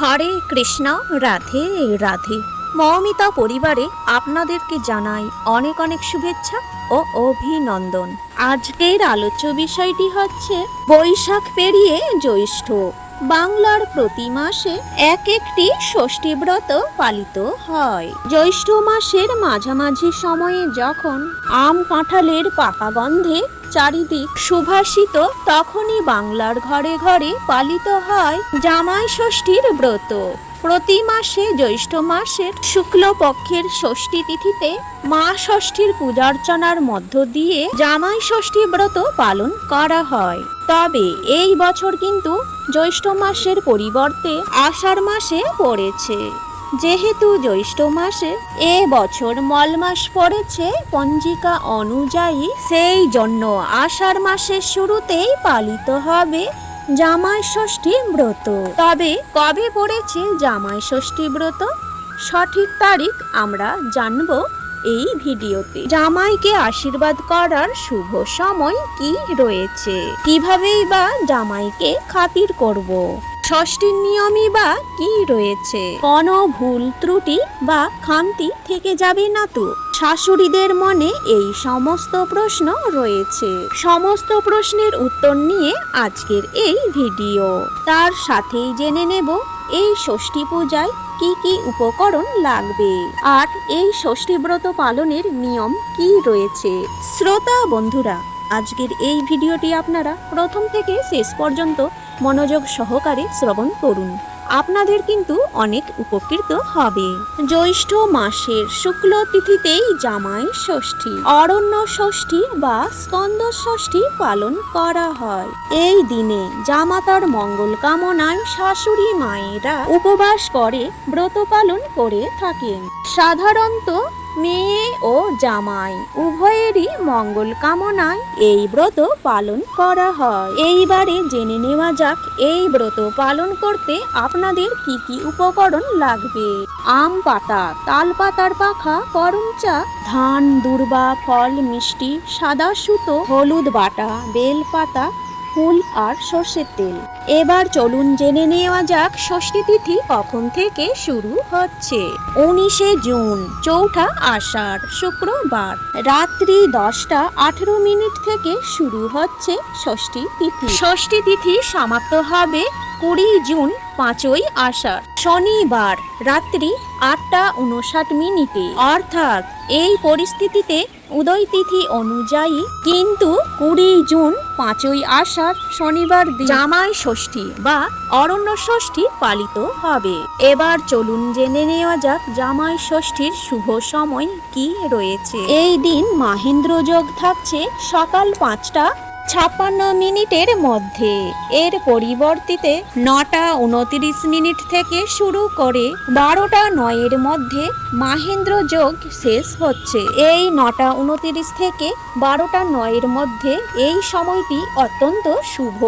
হরে কৃষ্ণ, রাধে রাধে। মৌমিতা পরিবারে আপনাদেরকে জানাই অনেক অনেক শুভেচ্ছা ও অভিনন্দন। আজকের আলোচ্য বিষয়টি হচ্ছে বৈশাখ পেরিয়ে জ্যৈষ্ঠ। বাংলার প্রতি মাসে এক একটি ষষ্ঠী ব্রত পালিত হয়। জ্যৈষ্ঠ মাসের মাঝামাঝি সময়ে যখন আম কাঁঠালের পাকা গন্ধে চারিদিক সুভাষিত, তখনই বাংলার ঘরে ঘরে পালিত হয় জামাই ষষ্ঠীর ব্রত। প্রতি মাসে জ্যৈষ্ঠ মাসের শুক্লপক্ষের ষষ্ঠী তিথিতে মা ষষ্ঠীর পূজার্চনার মধ্য দিয়ে জামাই ষষ্ঠী ব্রত পালন করা হয়। তবে এই বছর কিন্তু জ্যৈষ্ঠ মাসের পরিবর্তে আষাঢ় মাসে পড়েছে। যেহেতু জ্যৈষ্ঠ মাসে এ বছর মল মাস পড়েছে পঞ্জিকা অনুযায়ী, সেই জন্য আষাঢ় মাসের শুরুতেই পালিত হবে জামাই ষষ্ঠী ব্রত। তবে কবে পড়েছে জামাই ষষ্ঠী ব্রত, সঠিক তারিখ আমরা জানব এই ভিডিওতে। জামাইকে আশীর্বাদ করার শুভ সময় কি রয়েছে, কিভাবেই বা জামাইকে খাতির করব, ষষ্ঠীর নিয়মই বা কি রয়েছে, কোনো ভুল ত্রুটি বা খামতি থেকে যাবে না তো? শাশুড়িদের মনে এই সমস্ত প্রশ্ন রয়েছে। সমস্ত প্রশ্নের উত্তর নিয়ে আজকের এই ভিডিও। তার সাথেই জেনে নেব এই ষষ্ঠী পূজায় কি কি উপকরণ লাগবে আর এই ষষ্ঠী ব্রত পালনের নিয়ম কি রয়েছে। শ্রোতা বন্ধুরা, আজকের এই ভিডিওটি আপনারা প্রথম থেকে শেষ পর্যন্ত মনোযোগ সহকারে শ্রবণ করুন, আপনাদের কিন্তু অনেক উপকৃত হবে। জ্যৈষ্ঠ মাসের শুক্ল তিথিতেই জামাই ষষ্ঠী, অরণ্য ষষ্ঠী বা স্কন্দ ষষ্ঠী পালন করা হয়। এই দিনে জামাতার মঙ্গল কামনায় শাশুড়ি মায়েরা উপবাস করে ব্রত পালন করে থাকেন। সাধারণত মেয়ে ও জামাই উভয়েরই মঙ্গল কামনায় এই ব্রত পালন করা হয়। এইবারে জেনে নেওয়া যাক এই ব্রত পালন করতে আপনাদের কি কি উপকরণ লাগবে। আম পাতা, তাল পাতার পাখা, করম চা, ধান, দূর্বা, ফল, মিষ্টি, সাদা সুতো, হলুদ বাটা, বেল পাতা, ফুল আর সর্ষের তেল। এবার চলুন জেনে নেওয়া যাক ষষ্ঠী তিথি কখন থেকে শুরু হচ্ছে। 19শে জুন, চৌঠা আষাঢ়, শুক্রবার, রাত্রি 10:18 থেকে শুরু হচ্ছে ষষ্ঠী তিথি। ষষ্ঠী তিথি সমাপ্ত হবে 20 জুন, 5ই আষাঢ়, শনিবার, রাত্রি 8:59। অর্থাৎ এই পরিস্থিতিতে উদয় তিথি অনুযায়ী কিন্তু 20 জুন, 5ই আষাঢ়, শনিবার জামাই ষষ্ঠী বা অরণ্য ষষ্ঠী পালিত হবে। এবার চলুন জেনে নেওয়া যাক জামাই ষষ্ঠীর শুভ সময় কি রয়েছে। এই দিন মাহেন্দ্র যোগ থাকছে সকাল 5:56 মধ্যে। এর পরিবর্তিতে 9:29 থেকে শুরু করে 12:09 মধ্যে মাহেন্দ্র যোগ শেষ হচ্ছে। এই 9:29 থেকে 12:09 মধ্যে এই সময়টি অত্যন্ত শুভ,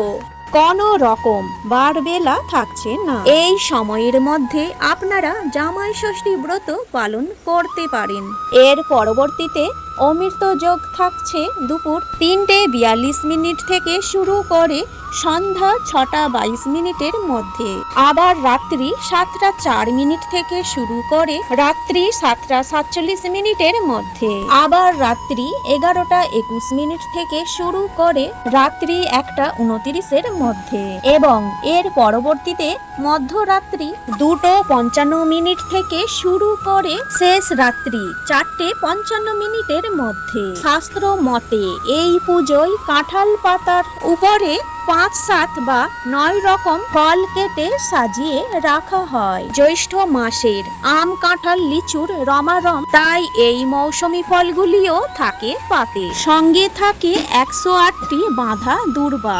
কোনো রকম বারবেলা থাকছে না। এই সময়ের মধ্যে আপনারা জামাই ষষ্ঠী ব্রত পালন করতে পারেন। এর পরবর্তীতে অমৃত যোগ থাকছে দুপুর 3:42 থেকে শুরু করে সন্ধ্যা 6:22 মধ্যে। আবার রাত্রি 7:04 থেকে শুরু করে রাত্রি 7:47 মধ্যে। আবার রাত্রি 11:21 থেকে শুরু করে রাত্রি 1:29 মধ্যে। এবং এর পরবর্তীতে মধ্যরাত্রি 2:55 থেকে শুরু করে শেষ রাত্রি 4:55 মধ্যে। শাস্ত্র মতে এই পুজোয় কাঁঠাল পাতার উপরে 5, 7 বা 9 রকম ফল কেটে সাজিয়ে রাখা হয়। জ্যৈষ্ঠ মাসের আম, কাঁঠাল, লিচুর রমারম, তাই এই মৌসুমী ফলগুলিও থাকে পাতে। সঙ্গে থাকে 108টি বাঁধা দূর্বা।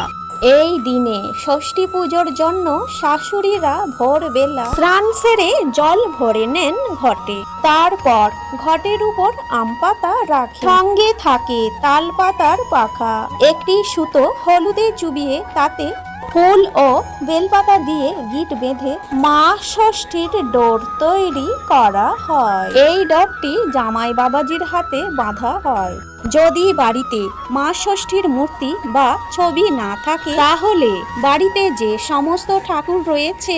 এই দিনে ষষ্ঠী পুজোর জন্য শাশুড়িরা ভোরবেলা স্নান সেরে জল ভরে নেন ঘটে। তারপর ঘটের উপর আম পাতা রাখে, সঙ্গে থাকে তাল পাতার পাখা, একটি সুতো হলুদে চুবিয়ে তাতে ফুল ও বেলপাতা দিয়ে গিট বেঁধে মা ষষ্ঠীর ডোর তৈরি করা হয়। এই ডোরটি জামাই বাবাজির হাতে বাঁধা হয়। যদি বাড়িতে মা ষষ্ঠীর মূর্তি বা ছবি না থাকে, তাহলে বাড়িতে যে সমস্ত ঠাকুর রয়েছে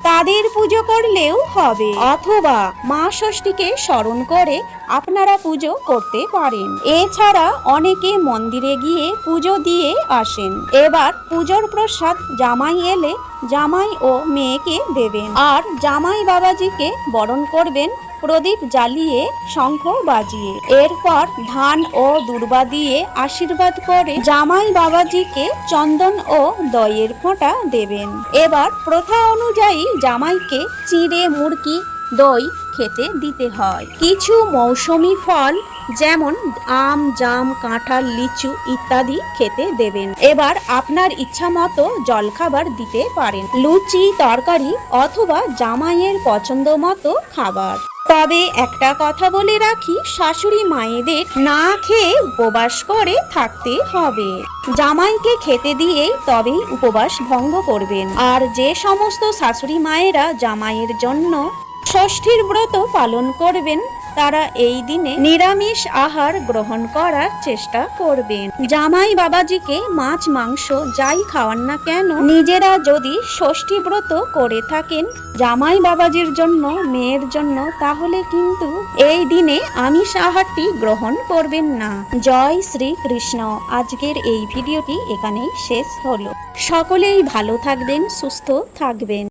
তাদের পুজো করলেও হবে, অথবা মা ষষ্ঠীকে স্মরণ করে আপনারা পুজো করতে পারেন। এছাড়া অনেকে মন্দিরে গিয়ে পুজো দিয়ে আসেন। এবার পুজোর প্রসাদ জামাই এলে জামাই ও মেয়েকে দেবেন, আর জামাই বাবাজিকে বরণ করবেন প্রদীপ জ্বালিয়ে, শঙ্খ বাজিয়ে। এরপর ধান ও দূর্বা দিয়ে আশীর্বাদ করে জামাই বাবাজিকে চন্দন ও দইয়ের ফোঁটা দেবেন। এবার প্রথা অনুযায়ী জামাইকে চিঁড়ে, মুড়কি, দই খেতে দিতে হয়। কিছু মৌসুমী ফল যেমন আম, জাম, কাঁঠাল, লিচু ইত্যাদি খেতে দেবেন। এবার আপনার ইচ্ছা মতো জলখাবার দিতে পারেন, লুচি, তরকারি অথবা জামাইয়ের পছন্দ মতো খাবার। তবে একটা কথা বলে রাখি, শাশুড়ি মায়েদের না খেয়ে উপবাস করে থাকতে হবে। জামাইকে খেতে দিয়েই তবেই উপবাস ভঙ্গ করবেন। আর যে সমস্ত শাশুড়ি মায়েরা জামাইয়ের জন্য ষষ্ঠীর ব্রত পালন করবেন তারা এই দিনে নিরামিষ আহার গ্রহণ করার চেষ্টা করবেন। জামাই বাবাজিকে মাছ, মাংস যাই খাওয়ান না কেন, নিজেরা যদি ষষ্ঠী ব্রত করে থাকেন জামাই বাবাজির জন্য, মেয়ের জন্য, তাহলে কিন্তু এই দিনে আমিষ আহারটি গ্রহণ করবেন না। জয় শ্রী কৃষ্ণ। আজকের এই ভিডিওটি এখানেই শেষ হলো। সকলেই ভালো থাকবেন, সুস্থ থাকবেন।